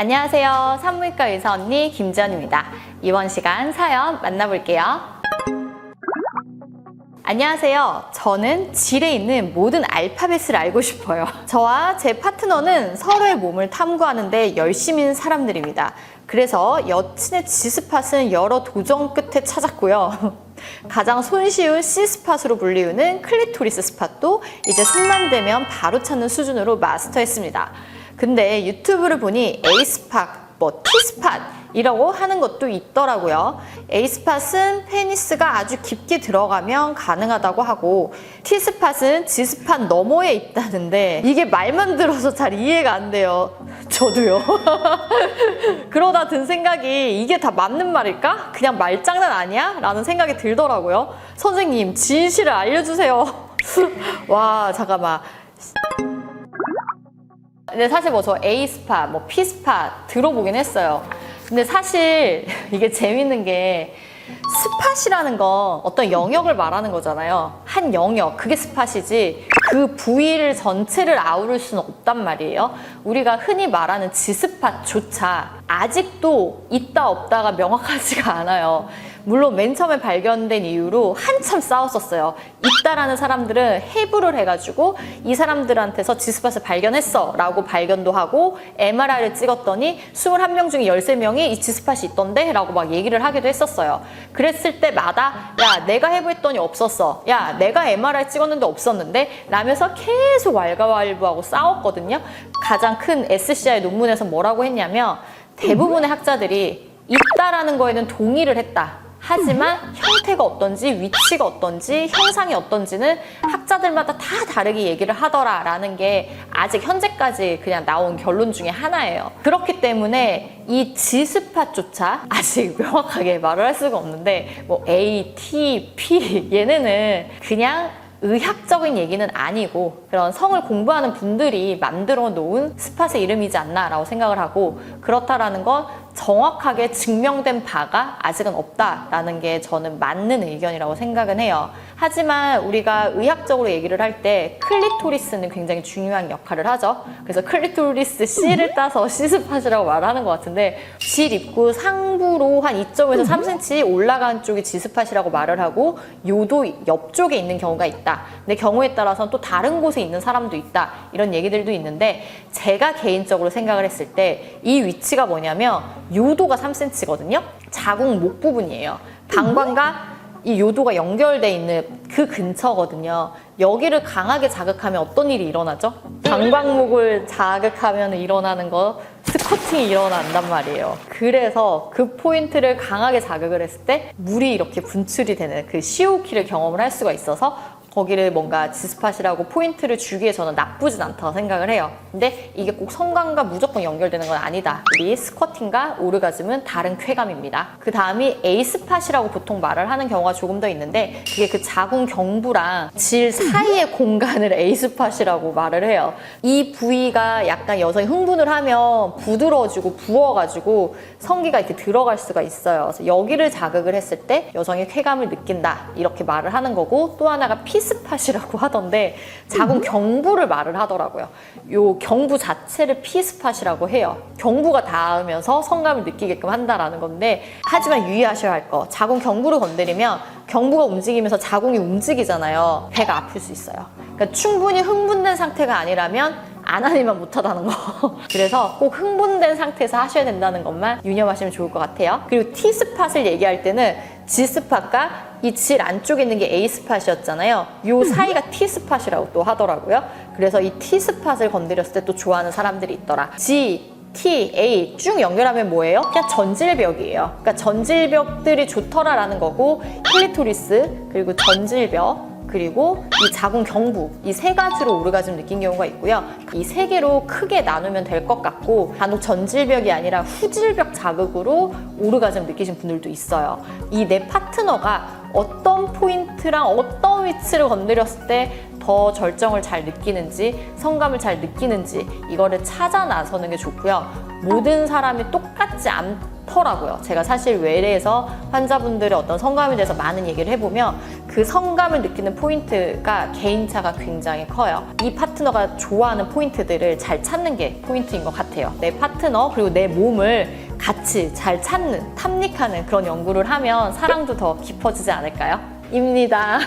안녕하세요. 산부인과 의사 언니 김지연입니다. 이번 시간 사연 만나볼게요. 안녕하세요. 저는 질에 있는 모든 알파벳을 알고 싶어요. 저와 제 파트너는 서로의 몸을 탐구하는데 열심인 사람들입니다. 그래서 여친의 G스팟은 여러 도전 끝에 찾았고요. 가장 손쉬운 C스팟으로 불리우는 클리토리스 스팟도 이제 손만 대면 바로 찾는 수준으로 마스터했습니다. 근데 유튜브를 보니 A스팟, T스팟이라고 하는 것도 있더라고요. A스팟은 페니스가 아주 깊게 들어가면 가능하다고 하고 T스팟은 G스팟 너머에 있다는데 이게 말만 들어서 잘 이해가 안 돼요. 저도요. 그러다 든 생각이 이게 다 맞는 말일까? 그냥 말장난 아니야? 라는 생각이 들더라고요. 선생님, 진실을 알려주세요. 와, 잠깐만. 근데 사실 저 A스팟, P스팟 들어보긴 했어요. 근데 사실 이게 재밌는 게 스팟이라는 건 어떤 영역을 말하는 거잖아요. 한 영역, 그게 스팟이지 그 부위를 전체를 아우를 수는 없단 말이에요. 우리가 흔히 말하는 G스팟조차 아직도 있다 없다가 명확하지가 않아요. 물론 맨 처음에 발견된 이후로 한참 싸웠었어요. 있다라는 사람들은 해부를 해가지고 이 사람들한테서 G스팟을 발견했어 라고 발견도 하고 MRI를 찍었더니 21명 중에 13명이 이 G스팟이 있던데 라고 막 얘기를 하기도 했었어요. 그랬을 때마다 야 내가 해부했더니 없었어, 야 내가 MRI 찍었는데 없었는데 라면서 계속 왈가왈부하고 싸웠거든요. 가장 큰 SCI 논문에서 뭐라고 했냐면 대부분의 학자들이 있다라는 거에는 동의를 했다. 하지만 형태가 어떤지, 위치가 어떤지, 형상이 어떤지는 학자들마다 다 다르게 얘기를 하더라 라는 게 아직 현재까지 그냥 나온 결론 중에 하나예요. 그렇기 때문에 이 G스팟조차 아직 명확하게 말을 할 수가 없는데 A, T, P 얘네는 그냥 의학적인 얘기는 아니고 그런 성을 공부하는 분들이 만들어 놓은 스팟의 이름이지 않나 라고 생각을 하고, 그렇다라는 건 정확하게 증명된 바가 아직은 없다라는 게 저는 맞는 의견이라고 생각은 해요. 하지만 우리가 의학적으로 얘기를 할 때 클리토리스는 굉장히 중요한 역할을 하죠. 그래서 클리토리스 C를 따서 C스팟이라고 말하는 것 같은데, 질 입구 상부로 한 2.5에서 3cm 올라간 쪽이 G스팟이라고 말을 하고 요도 옆쪽에 있는 경우가 있다. 근데 경우에 따라서는 또 다른 곳에 있는 사람도 있다. 이런 얘기들도 있는데, 제가 개인적으로 생각을 했을 때 이 위치가 뭐냐면 요도가 3cm거든요. 자궁 목 부분이에요. 방광과 이 요도가 연결돼 있는 그 근처거든요. 여기를 강하게 자극하면 어떤 일이 일어나죠? 방광목을 자극하면 일어나는 거, 스쿼팅이 일어난단 말이에요. 그래서 그 포인트를 강하게 자극을 했을 때 물이 이렇게 분출이 되는 그 COK를 경험을 할 수가 있어서 거기를 뭔가 G스팟이라고 포인트를 주기에 저는 나쁘진 않다고 생각을 해요. 근데 이게 꼭 성관과 무조건 연결되는 건 아니다. 우리 스쿼팅과 오르가즘은 다른 쾌감입니다. 그 다음이 A스팟이라고 보통 말을 하는 경우가 조금 더 있는데, 그게 그 자궁 경부랑 질 사이의 공간을 A스팟이라고 말을 해요. 이 부위가 약간 여성이 흥분을 하면 부드러워지고 부어가지고 성기가 이렇게 들어갈 수가 있어요. 그래서 여기를 자극을 했을 때 여성이 쾌감을 느낀다 이렇게 말을 하는 거고, 또 하나가 P스팟이라고 하던데 자궁 경부를 말을 하더라고요. 요 경부 자체를 P스팟이라고 해요. 경부가 닿으면서 성감을 느끼게끔 한다라는 건데, 하지만 유의하셔야 할 거, 자궁 경부를 건드리면 경부가 움직이면서 자궁이 움직이잖아요. 배가 아플 수 있어요. 그러니까 충분히 흥분된 상태가 아니라면 안 하니만 못하다는 거. 그래서 꼭 흥분된 상태에서 하셔야 된다는 것만 유념하시면 좋을 것 같아요. 그리고 T스팟을 얘기할 때는 G스팟과 이 질 안쪽에 있는 게 A스팟이었잖아요. 요 사이가 T스팟이라고 또 하더라고요. 그래서 이 T스팟을 건드렸을 때 또 좋아하는 사람들이 있더라. G, T, A 쭉 연결하면 뭐예요? 그냥 전질벽이에요. 그러니까 전질벽들이 좋더라라는 거고, 클리토리스, 그리고 전질벽, 그리고 이 자궁 경부, 이 세 가지로 오르가즘 느낀 경우가 있고요. 이 세 개로 크게 나누면 될 것 같고, 간혹 전질벽이 아니라 후질벽 자극으로 오르가즘 느끼신 분들도 있어요. 이 내 파트너가 어떤 포인트랑 어떤 위치를 건드렸을 때 더 절정을 잘 느끼는지, 성감을 잘 느끼는지 이거를 찾아 나서는 게 좋고요. 모든 사람이 똑같지 않더라고요. 제가 사실 외래에서 환자분들의 어떤 성감에 대해서 많은 얘기를 해보면 그 그 성감을 느끼는 포인트가 개인차가 굉장히 커요. 이 파트너가 좋아하는 포인트들을 잘 찾는 게 포인트인 것 같아요. 내 파트너 그리고 내 몸을 같이 잘 찾는, 탐닉하는 그런 연구를 하면 사랑도 더 깊어지지 않을까요? 입니다.